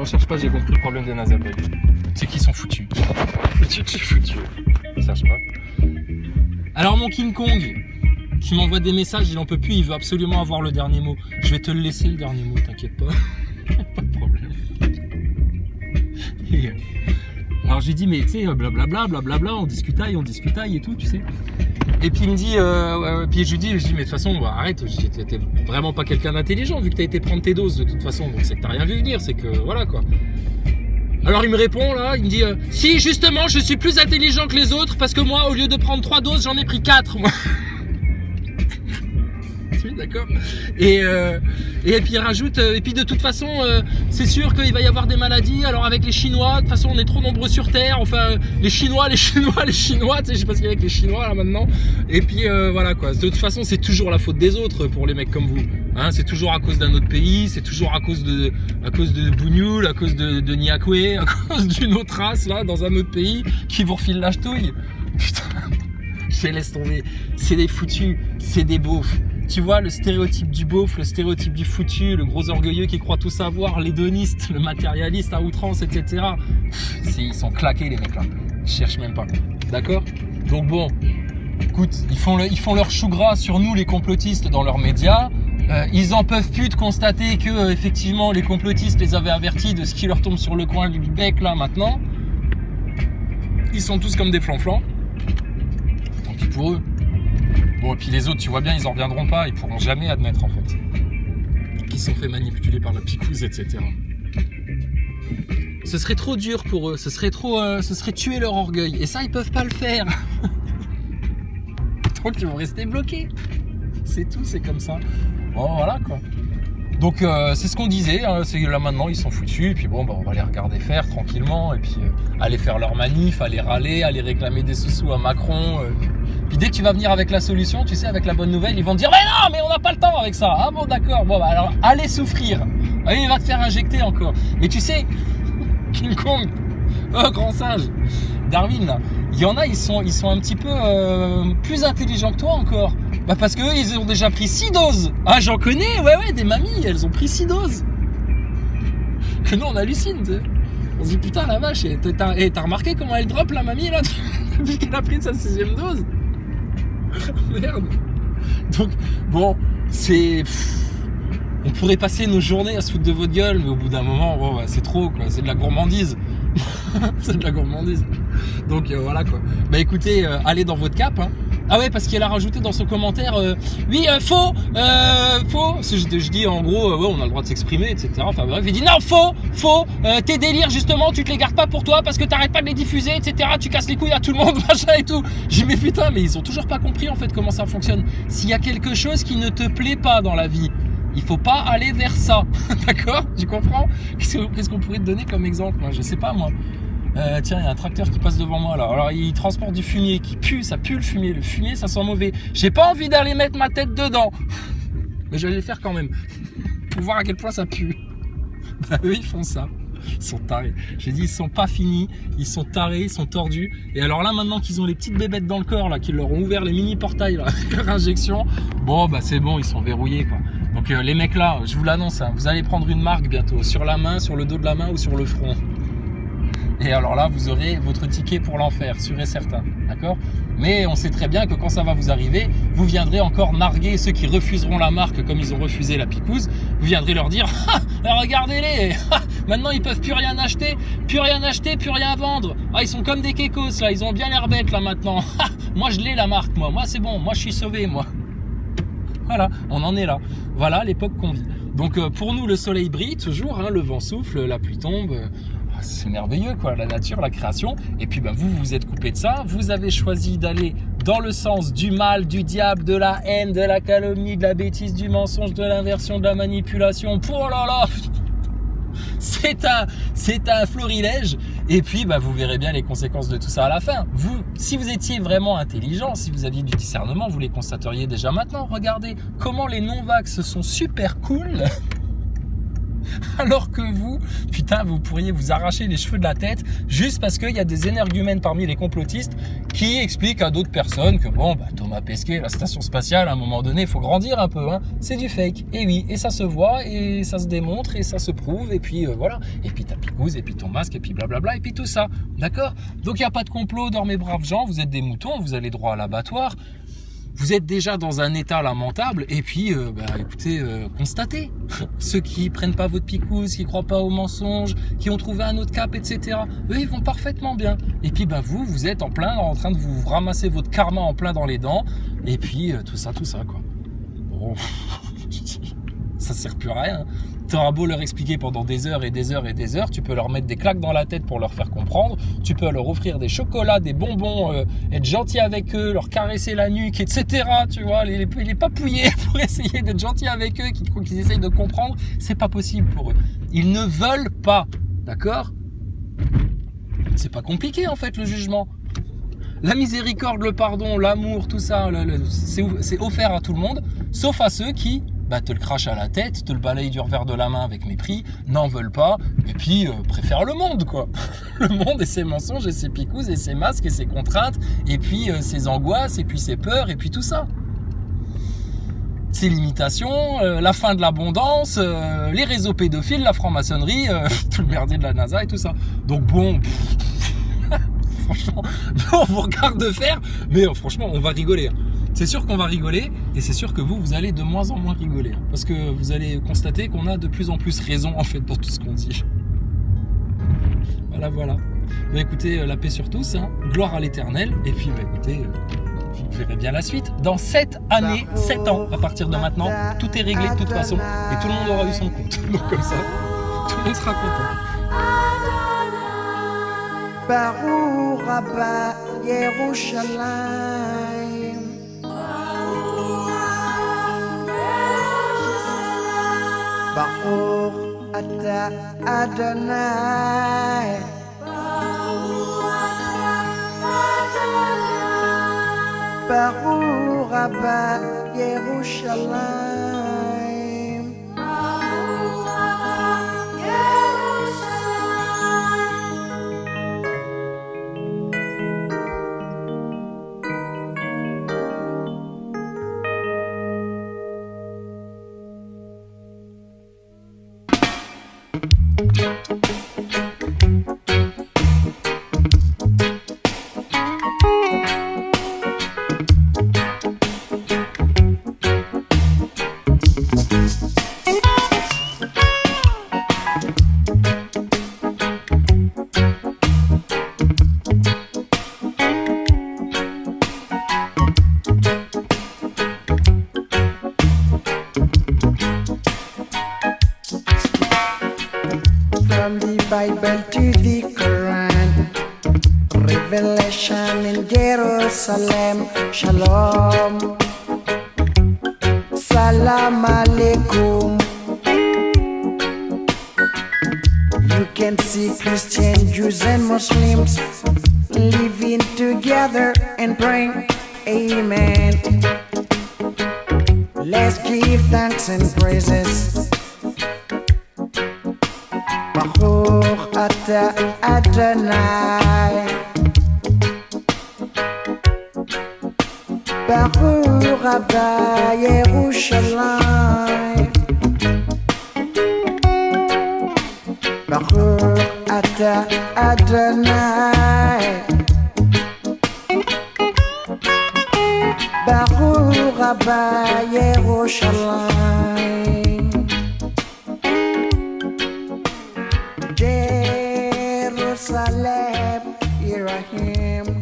Bon, cherche pas, j'ai compris le problème des Nazapel. C'est qu'ils sont foutus. Foutus. Cherche pas. Alors mon King Kong, qui m'envoie des messages, il en peut plus, il veut absolument avoir le dernier mot. Je vais te le laisser le dernier mot, t'inquiète pas. Pas de problème. Alors j'ai dit, mais tu sais, blablabla, on discutaille et tout, tu sais. Et puis il me dit, puis je lui dis, mais de toute façon, bah, arrête, t'es vraiment pas quelqu'un d'intelligent vu que t'as été prendre tes doses de toute façon, donc c'est que t'as rien vu venir, c'est que voilà quoi. Alors il me répond là, il me dit, si justement je suis plus intelligent que les autres parce que moi au lieu de prendre 3 doses, j'en ai pris 4 moi. Oui, d'accord. Et puis il rajoute, et puis de toute façon, c'est sûr qu'il va y avoir des maladies. Alors avec les Chinois, de toute façon, on est trop nombreux sur Terre. Enfin, les Chinois, tu sais, je sais pas ce qu'il y a avec les Chinois là maintenant. Et puis voilà quoi. De toute façon, c'est toujours la faute des autres pour les mecs comme vous. Hein, c'est toujours à cause d'un autre pays, c'est toujours à cause de Bougnoul, à cause de Niakwe, à cause d'une autre race là dans un autre pays qui vous refile la ch'touille. Putain, je les laisse tomber. C'est des foutus, c'est des beaufs. Tu vois, le stéréotype du beauf, le stéréotype du foutu, le gros orgueilleux qui croit tout savoir, l'hédoniste, le matérialiste à outrance, etc. Ils sont claqués les mecs là. Je cherche même pas. D'accord? Donc bon, écoute, ils font leur chou gras sur nous les complotistes dans leurs médias. Ils en peuvent plus de constater que effectivement les complotistes les avaient avertis de ce qui leur tombe sur le coin du bec là maintenant. Ils sont tous comme des flanflans. Tant pis pour eux. Bon, et puis les autres, tu vois bien, ils en reviendront pas, ils pourront jamais admettre en fait qu'ils se sont fait manipuler par la picouse, etc. Ce serait trop dur pour eux, ce serait tuer leur orgueil, et ça ils peuvent pas le faire. Donc ils vont rester bloqués. C'est tout, c'est comme ça. Bon voilà quoi. Donc c'est ce qu'on disait, hein, c'est là maintenant ils sont foutus, et puis bon bah, on va les regarder faire tranquillement, et puis aller faire leur manif, aller râler, aller réclamer des sous à Macron. Puis dès que tu vas venir avec la solution, tu sais, avec la bonne nouvelle, ils vont te dire mais non, mais on n'a pas le temps avec ça. Ah bon d'accord, bon bah alors allez souffrir. Ah, il va te faire injecter encore. Mais tu sais, King Kong, oh grand singe, Darwin là, il y en a, ils sont un petit peu plus intelligents que toi encore. Bah parce que eux, ils ont déjà pris 6 doses. Ah j'en connais, ouais, des mamies, elles ont pris 6 doses. Que nous on hallucine, tu sais. On se dit putain la vache, t'as remarqué comment elle drop la mamie là depuis qu'elle a pris sa 6e dose. Merde. Donc bon, on pourrait passer nos journées à se foutre de votre gueule, mais au bout d'un moment, bon, bah, c'est trop quoi, c'est de la gourmandise. C'est de la gourmandise. Donc voilà quoi. Bah écoutez, allez dans votre cap. Hein. Ah ouais, parce qu'elle a rajouté dans son commentaire, oui, faux. Je dis en gros, ouais, on a le droit de s'exprimer, etc. Enfin bref, il dit non, faux. Tes délires justement, tu te les gardes pas pour toi parce que t'arrêtes pas de les diffuser, etc. Tu casses les couilles à tout le monde, machin et tout. J'ai dit mais putain, mais ils ont toujours pas compris en fait comment ça fonctionne. S'il y a quelque chose qui ne te plaît pas dans la vie, il faut pas aller vers ça. D'accord? Tu comprends? Qu'est-ce qu'on pourrait te donner comme exemple? Moi, je sais pas moi. Tiens, il y a un tracteur qui passe devant moi là. Alors il transporte du fumier qui pue, ça pue le fumier. Le fumier, ça sent mauvais. J'ai pas envie d'aller mettre ma tête dedans. Mais je vais le faire quand même. Pour voir à quel point ça pue. Bah eux, ils font ça. Ils sont tarés. J'ai dit, ils sont pas finis. Ils sont tarés, ils sont tordus. Et alors là, maintenant qu'ils ont les petites bébêtes dans le corps là, qu'ils leur ont ouvert les mini portails là, avec leur injection, bon bah c'est bon, ils sont verrouillés quoi. Donc les mecs là, je vous l'annonce, hein, vous allez prendre une marque bientôt sur la main, sur le dos de la main ou sur le front. Et alors là, vous aurez votre ticket pour l'enfer, sûr et certain, d'accord? Mais on sait très bien que quand ça va vous arriver, vous viendrez encore narguer ceux qui refuseront la marque comme ils ont refusé la picouse. Vous viendrez leur dire, regardez-les, maintenant ils peuvent plus rien acheter, plus rien vendre. Ah, ils sont comme des kékos là, ils ont bien l'air bêtes là maintenant. Moi je l'ai la marque, moi c'est bon, moi je suis sauvé, moi. Voilà, on en est là. Voilà l'époque qu'on vit. Donc pour nous, le soleil brille toujours, hein, le vent souffle, la pluie tombe. C'est merveilleux quoi, la nature, la création. Et puis ben, vous vous êtes coupé de ça, vous avez choisi d'aller dans le sens du mal, du diable, de la haine, de la calomnie, de la bêtise, du mensonge, de l'inversion, de la manipulation. Oh là là, c'est un florilège. Et puis bah, vous verrez bien les conséquences de tout ça à la fin. Vous, si vous étiez vraiment intelligent, si vous aviez du discernement, vous les constateriez déjà maintenant. Regardez comment les non-vax sont super cool Alors que vous, putain, vous pourriez vous arracher les cheveux de la tête juste parce qu'il y a des énergumènes parmi les complotistes qui expliquent à d'autres personnes que bon, bah, Thomas Pesquet, la station spatiale, à un moment donné, il faut grandir un peu, hein. C'est du fake. Et oui, et ça se voit, et ça se démontre, et ça se prouve, et puis voilà. Et puis t'as Picouz, et puis ton masque, et puis blablabla, et puis tout ça. D'accord? Donc il n'y a pas de complot, dormez braves gens, vous êtes des moutons, vous allez droit à l'abattoir. Vous êtes déjà dans un état lamentable et puis, écoutez, constatez. Ceux qui prennent pas votre picouse, qui croient pas aux mensonges, qui ont trouvé un autre cap, etc. Eux, ils vont parfaitement bien. Et puis, vous êtes en train de vous ramasser votre karma en plein dans les dents. Et puis, tout ça, quoi. Bon, ça sert plus à rien. T'auras beau leur expliquer pendant des heures et des heures et des heures, tu peux leur mettre des claques dans la tête pour leur faire comprendre, tu peux leur offrir des chocolats, des bonbons, être gentil avec eux, leur caresser la nuque, etc. Tu vois, les papouiller pour essayer d'être gentil avec eux, qu'ils essayent de comprendre, c'est pas possible pour eux. Ils ne veulent pas, d'accord? C'est pas compliqué en fait le jugement. La miséricorde, le pardon, l'amour, tout ça, c'est offert à tout le monde, sauf à ceux qui te le crachent à la tête, te le balayent du revers de la main avec mépris, n'en veulent pas, et puis préfèrent le monde, quoi. Le monde et ses mensonges, et ses picouzes, et ses masques, et ses contraintes, et puis ses angoisses, et puis ses peurs, et puis tout ça. Ses limitations, la fin de l'abondance, les réseaux pédophiles, la franc-maçonnerie, tout le merdier de la NASA et tout ça. Donc bon... Franchement, on vous regarde faire, mais franchement, on va rigoler. C'est sûr qu'on va rigoler, et c'est sûr que vous allez de moins en moins rigoler. Parce que vous allez constater qu'on a de plus en plus raison, en fait, pour tout ce qu'on dit. Voilà. Écoutez, la paix sur tous, hein, gloire à l'éternel, et puis, écoutez, vous verrez bien la suite. Dans 7 années, 7 ans, à partir de maintenant, tout est réglé de toute façon, et tout le monde aura eu son compte. Donc comme ça, tout le monde sera content. Baruch haba Yerushalayim, Baruch ata Adonai, Baruch haba Yerushalayim. From the Bible to the Quran, Revelation in Jerusalem, Shalom, Salam Alaikum. You can see Christians, Jews and Muslims living together and praying, Amen. Let's give thanks and praises. Baruch ata Adonai, Baruch haba Yerushalayim, Baruch ata Adonai, Baruch haba Yerushalayim. Jerusalem, here I am.